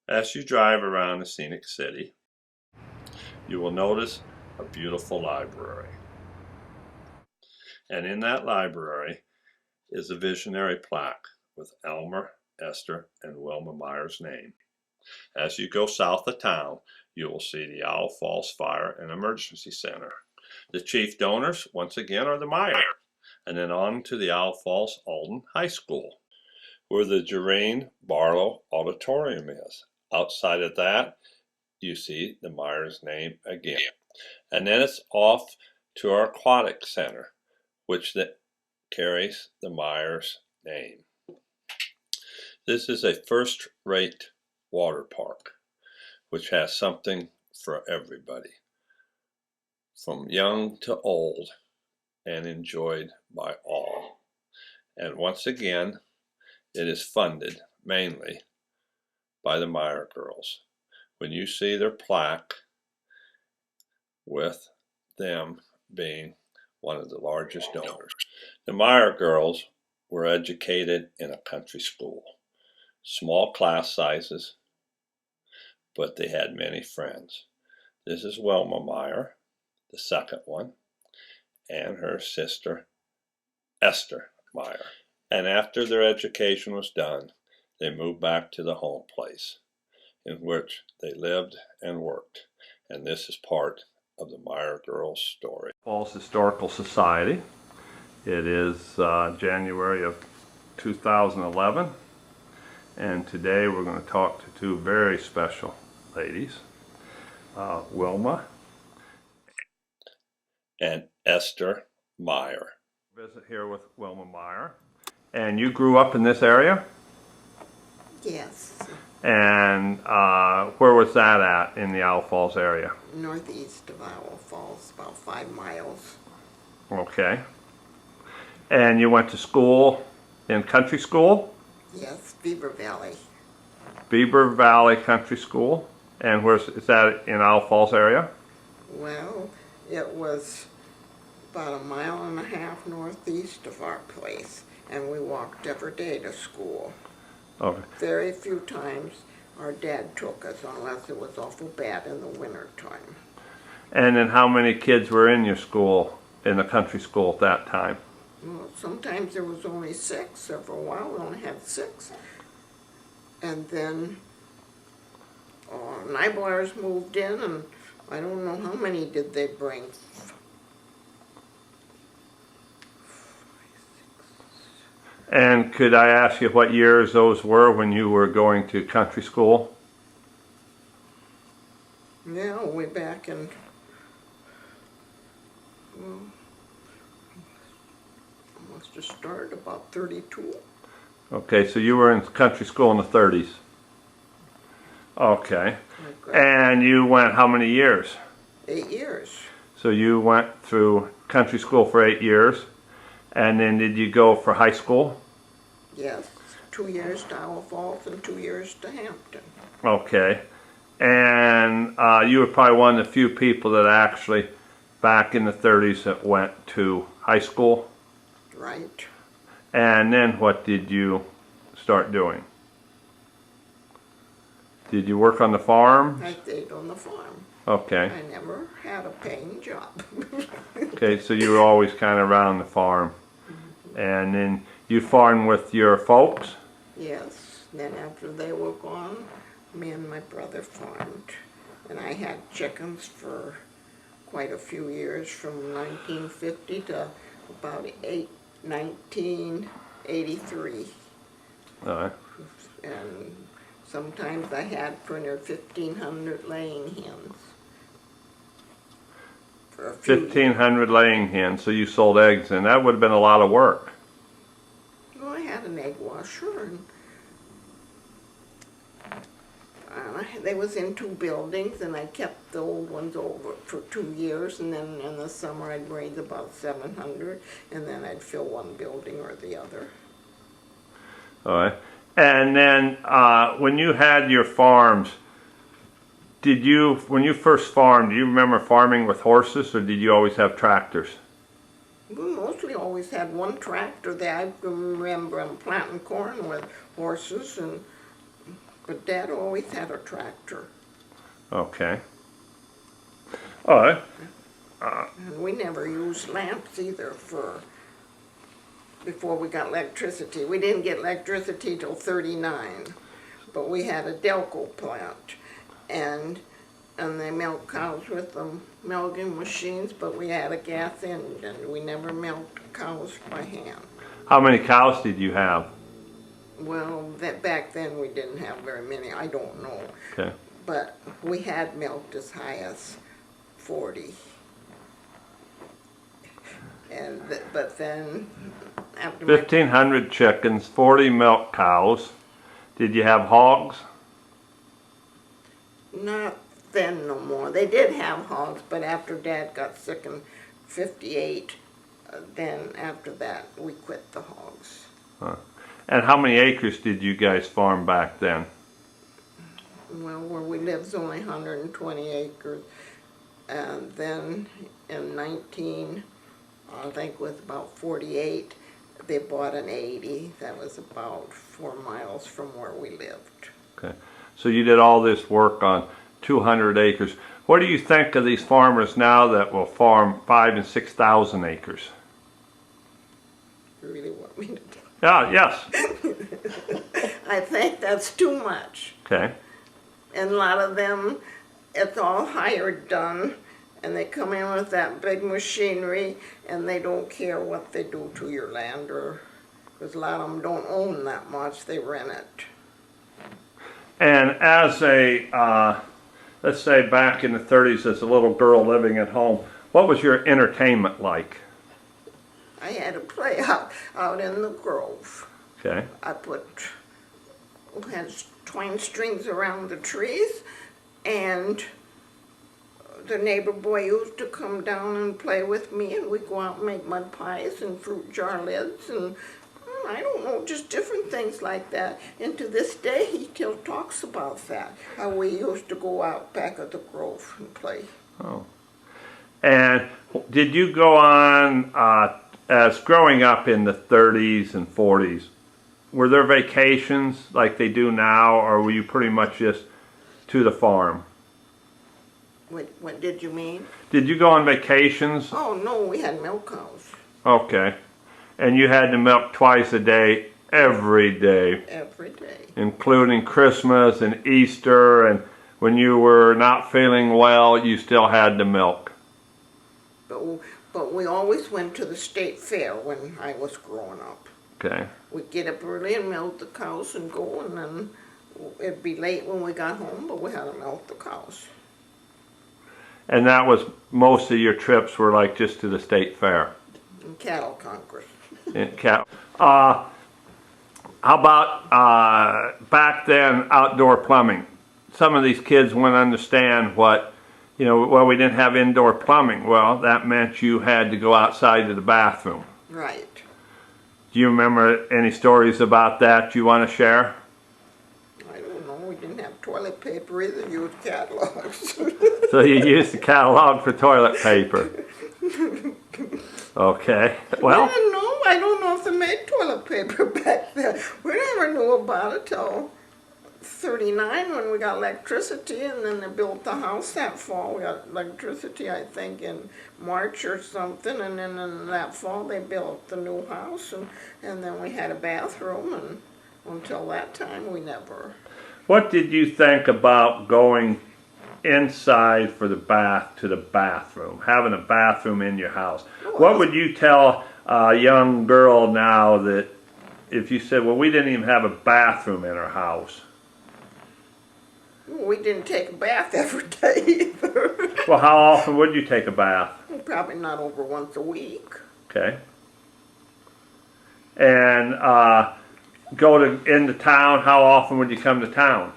As you drive around the scenic city, you will notice a beautiful library. And in that library is a visionary plaque with Elmer, Esther, and Wilma Meyer's name. As you go south of town, you will see the Owl Falls Fire and Emergency Center. The chief donors, once again, are the Meyer, and then on to the Owl Falls Alden High School, where the Geraint Barlow Auditorium is. Outside of that, you see the Meyer's name again. And then it's off to our aquatic center, which carries the Meyer's name. This is a first-rate water park, which has something for everybody, from young to old, and enjoyed by all. And once again, it is funded mainly by the Meyer girls. When you see their plaque with them being one of the largest donors. The Meyer girls were educated in a country school. Small class sizes, but they had many friends. This is Wilma Meyer, the second one, and her sister Esther Meyer. And after their education was done, they moved back to the home place in which they lived and worked. And this is part of the Meyer girls' story. Falls Historical Society. It is January of 2011, and today we're going to talk to two very special ladies, Wilma and Esther Meyer. Visit here with Wilma Meyer. And you grew up in this area? Yes. And where was that at in the Owl Falls area? Northeast of Owl Falls, about 5 miles. Okay. And you went to school in country school? Yes, Beaver Valley. Beaver Valley Country School. And is that in Owl Falls area? Well, it was about 1.5 miles northeast of our place, and we walked every day to school. Okay. Very few times our dad took us, unless it was awful bad in the winter time. And then how many kids were in your school, in the country school at that time? Well, sometimes there was only 6. For a while we only had 6. And then Nibblers moved in, and I don't know how many did they bring. And could I ask you what years those were when you were going to country school? Yeah, way back in, well, I must have started about 32. Okay, so you were in country school in the 30s. Okay. And you went how many years? 8 years. So you went through country school for 8 years, and then did you go for high school? Yes, 2 years to Owl Falls and 2 years to Hampton. Okay. And you were probably one of the few people that actually, back in the 30s, that went to high school? Right. And then what did you start doing? Did you work on the farm? I stayed on the farm. Okay. I never had a paying job. Okay, so you were always kind of around the farm. And then you farmed with your folks? Yes. Then after they were gone, me and my brother farmed. And I had chickens for quite a few years, from 1950 to about 1983. All right. And sometimes I had printed 1,500 laying hens. 1,500 laying hens, so you sold eggs, and that would have been a lot of work. Well, I had an egg washer, and they was in 2 buildings, and I kept the old ones over for 2 years, and then in the summer I'd raise about 700, and then I'd fill one building or the other. All right. And then when you had your farms, when you first farmed, do you remember farming with horses, or did you always have tractors? We mostly always had one tractor there. I remember planting corn with horses, and But Dad always had a tractor. Okay. All right. And we never used lamps either before we got electricity. We didn't get electricity till '39, but we had a Delco plant, and they milked cows with the milking machines, but we had a gas engine. We never milked cows by hand. How many cows did you have? Well, back then we didn't have very many. I don't know. Okay. But we had milked as high as 40. But then after 1,500 chickens, 40 milk cows. Did you have hogs? Not then no more. They did have hogs, but after Dad got sick in '58, then after that we quit the hogs. Huh. And how many acres did you guys farm back then? Well, where we lived is only 120 acres. And then in I think it was about 48, they bought an 80. That was about 4 miles from where we lived. Okay. So you did all this work on 200 acres. What do you think of these farmers now that will farm 5,000 and 6,000 acres? You really want me to tell? Yeah, yes. I think that's too much. Okay. And a lot of them, it's all hired done, and they come in with that big machinery, and they don't care what they do to your land, because a lot of them don't own that much, they rent it. And as a, let's say back in the 30s as a little girl living at home, what was your entertainment like? I had to play out in the grove. Okay. We had twine strings around the trees, and the neighbor boy used to come down and play with me, and we'd go out and make mud pies and fruit jar lids, and I don't know, just different things like that. And to this day, he still talks about that, how we used to go out back at the grove and play. Oh. And did you go on, as growing up in the 30s and 40s, were there vacations like they do now, or were you pretty much just to the farm? What did you mean? Did you go on vacations? Oh, no, we had milk cows. Okay. And you had to milk twice a day, every day? Every day. Including Christmas and Easter, and when you were not feeling well, you still had to milk? But we always went to the state fair when I was growing up. Okay. We'd get up early and milk the cows and go, and then it'd be late when we got home, but we had to milk the cows. And that was, most of your trips were like just to the state fair? And cattle congress. How about back then, outdoor plumbing? Some of these kids wouldn't understand what, well, we didn't have indoor plumbing. Well, that meant you had to go outside to the bathroom. Right. Do you remember any stories about that you want to share? I don't know. We didn't have toilet paper either. You used catalogs. So you used the catalog for toilet paper. Okay. Well, I don't know if they made toilet paper back then. We never knew about it till '39 when we got electricity, and then they built the house that fall. We got electricity, I think, in March or something, and then in that fall they built the new house, and then we had a bathroom, and until that time we never. What did you think about going inside for the bath to the bathroom, having a bathroom in your house? What would you tell a young girl now that if you said, well, we didn't even have a bathroom in our house? We didn't take a bath every day either. Well, how often would you take a bath? Probably not over once a week. Okay. And into town, how often would you come to town?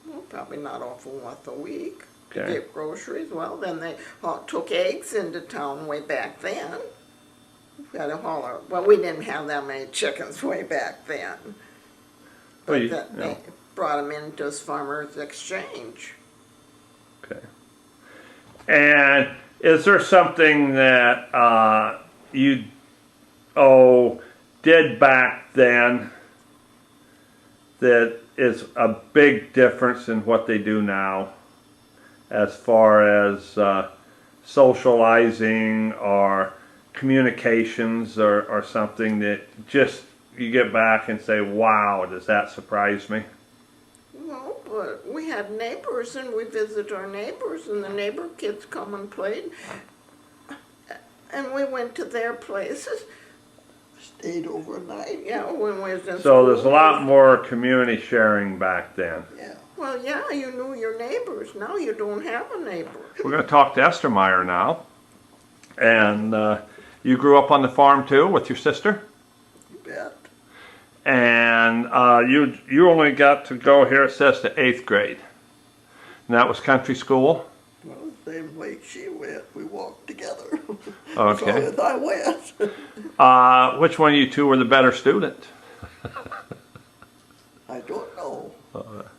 Well, probably not often once a week. Okay. To get groceries. Well, then they took eggs into town way back then. We had a hauler. Well, we didn't have that many chickens way back then. But they brought them into Farmers Exchange. Okay. And is there something that you did back then that is a big difference in what they do now as far as socializing or communications or something that just you get back and say, wow, does that surprise me? No, but we had neighbors and we visit our neighbors and the neighbor kids come and played. And we went to their places. Stayed overnight. Yeah, when we was in So school. there's a lot more community sharing back then. Yeah. Well, yeah, you knew your neighbors. Now you don't have a neighbor. We're going to talk to Esther Meyer now. And you grew up on the farm too with your sister? You bet. And you only got to go, here it says, to 8th grade. And that was country school? Well, the same way she went, we walked together. Okay. As long as I went. Which one of you two were the better student? I don't know.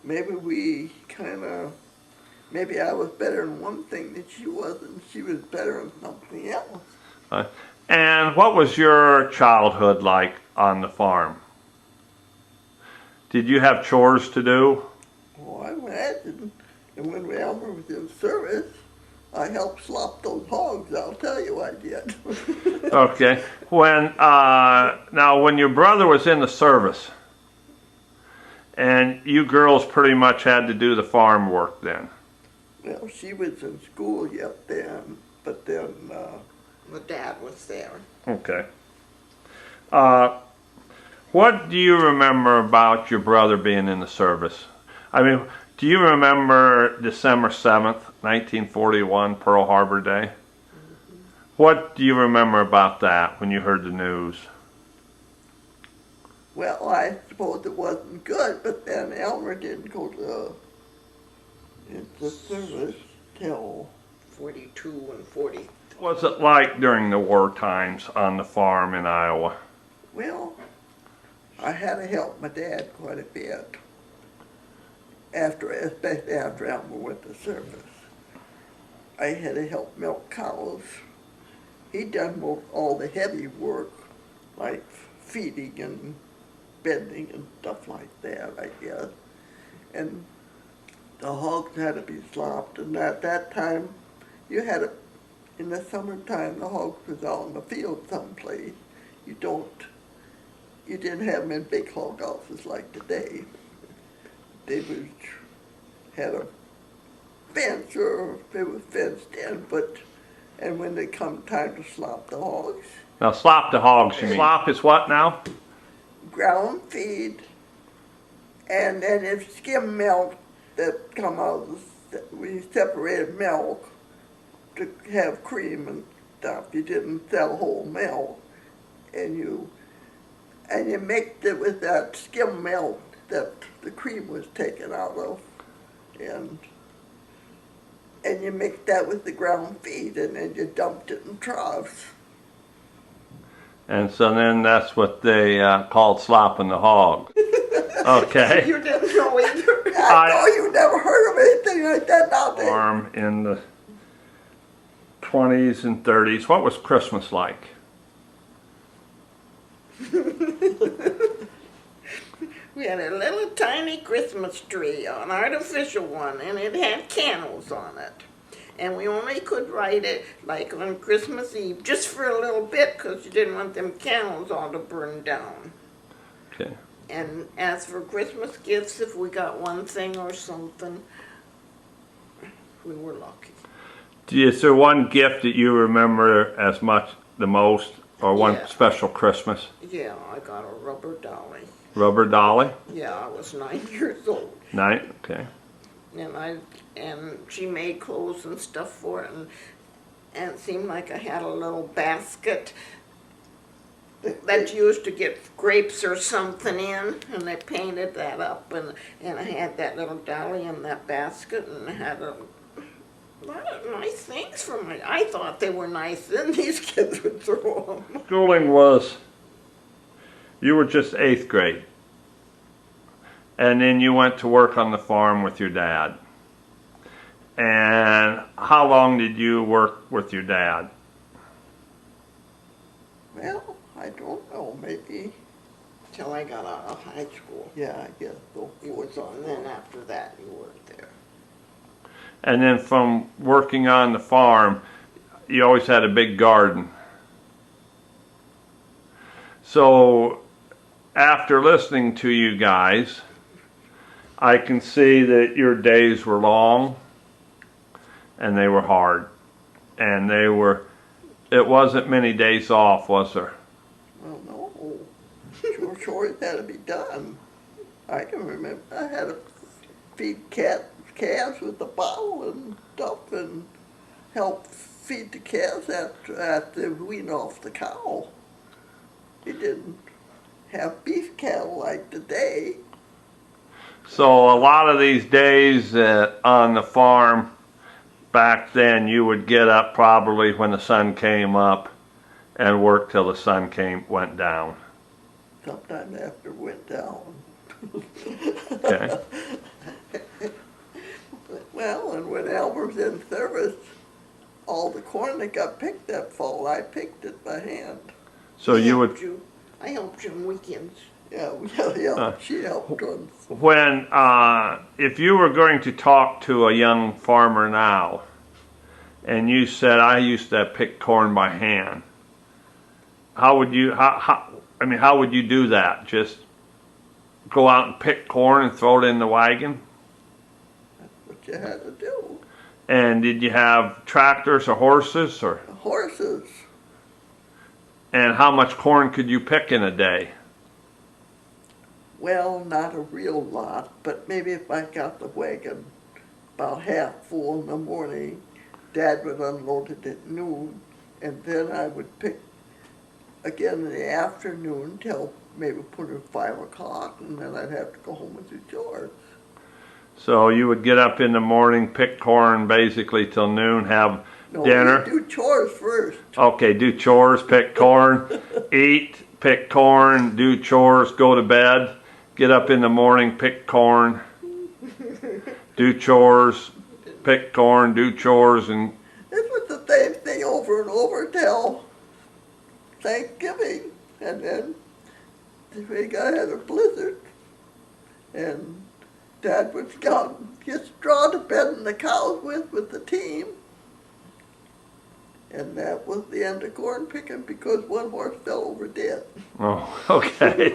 Maybe maybe I was better in one thing that she wasn't. She was better in something else. And what was your childhood like on the farm? Did you have chores to do? Oh, I imagine. And when Elmer was in service, I helped slop those hogs, I'll tell you I did. Okay. Now when your brother was in the service, and you girls pretty much had to do the farm work then? Well, she was in school yet then, but then the dad was there. Okay. What do you remember about your brother being in the service? I mean, do you remember December 7th, 1941, Pearl Harbor Day? Mm-hmm. What do you remember about that when you heard the news? Well, I suppose it wasn't good, but then Elmer didn't go to into service till 42 and 40. What was it like during the war times on the farm in Iowa? Well, I had to help my dad quite a bit, especially after Elmer went to service. I had to help milk cows. He'd done all the heavy work, like feeding and bending and stuff like that, I guess. And the hogs had to be slopped, and at that time, in the summertime, the hogs was out in the field someplace. You didn't have them in big hog houses like today. They had a fence, or they were fenced in, and when they come time to slop the hogs. Now slop the hogs, you mean? Slop is what now? Ground feed, and then if skim milk that come out, we separated milk to have cream and stuff. You didn't sell whole milk, and you mixed it with that skim milk that the cream was taken out of, and you mixed that with the ground feed, and then you dumped it in troughs. And so then that's what they called slopping the hog. Okay. You didn't know either. I know you never heard of anything like that out there. Farm in the 20s and 30s. What was Christmas like? We had a little tiny Christmas tree, an artificial one, and it had candles on it. And we only could light it like on Christmas Eve, just for a little bit, because you didn't want them candles all to burn down. Okay. And as for Christmas gifts, if we got one thing or something, we were lucky. Is there one gift that you remember as much, the most, or one special Christmas? Yeah, I got a rubber dolly. Rubber dolly? Yeah, I was 9 years old. 9? Okay. And she made clothes and stuff for it, and it seemed like I had a little basket that you used to get grapes or something in, and they painted that up, and I had that little dolly in that basket, and I had a lot of nice things from it. I thought they were nice, then these kids would throw them. Schooling was, you were just 8th grade, and then you went to work on the farm with your dad. And how long did you work with your dad? Well, I don't know, maybe till I got out of high school. Yeah, I guess so. And then after that, you worked there. And then from working on the farm, you always had a big garden. So after listening to you guys, I can see that your days were long and they were hard. And it wasn't many days off, was there? Well, no. Chores had to be done. I can remember I had to feed calves with the bottle and stuff and help feed the calves after wean off the cow. We didn't have beef cattle like today. So a lot of these days on the farm back then, you would get up probably when the sun came up and work till the sun went down. Sometime after it went down. Okay. Well, and when Elmer was in service, all the corn that got picked that fall, I picked it by hand. So you would, I helped you on weekends. Yeah, she helped us. when if you were going to talk to a young farmer now, and you said, I used to pick corn by hand, how would you do that? Just go out and pick corn and throw it in the wagon? That's what you had to do. And did you have tractors or horses or? Horses. And how much corn could you pick in a day? Well, not a real lot, but maybe if I got the wagon about half full in the morning, Dad would unload it at noon, and then I would pick again in the afternoon till maybe put it 5 o'clock, and then I'd have to go home and do chores. So you would get up in the morning, pick corn basically till noon, have dinner? No, we do chores first. Okay, do chores, pick corn, eat, pick corn, do chores, go to bed, get up in the morning, pick corn, do chores, pick corn, do chores, and It was the same thing over and over till Thanksgiving, and then we had a blizzard, and Dad would get straw to bed in the cows with the team, and that was the end of corn picking because one horse fell over dead. oh, okay.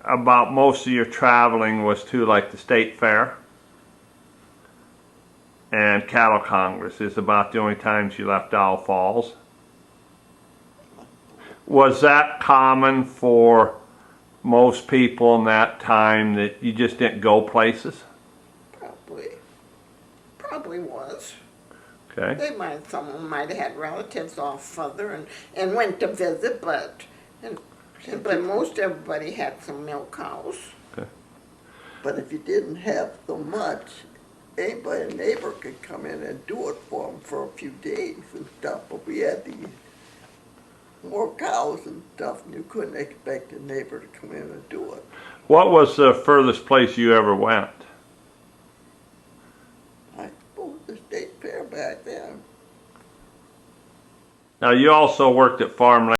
About most of your traveling was to like the state fair and cattle congress is about the only times you left Owl Falls. Was that common for most people in that time that you just didn't go places? Probably was. Okay. Someone might have had relatives off further and went to visit, but most everybody had some milk cows. Okay. But if you didn't have so much, a neighbor could come in and do it for them for a few days and stuff. But we had these more cows and stuff, and you couldn't expect a neighbor to come in and do it. What was the furthest place you ever went? I suppose the state fair back then. Now you also worked at farmland.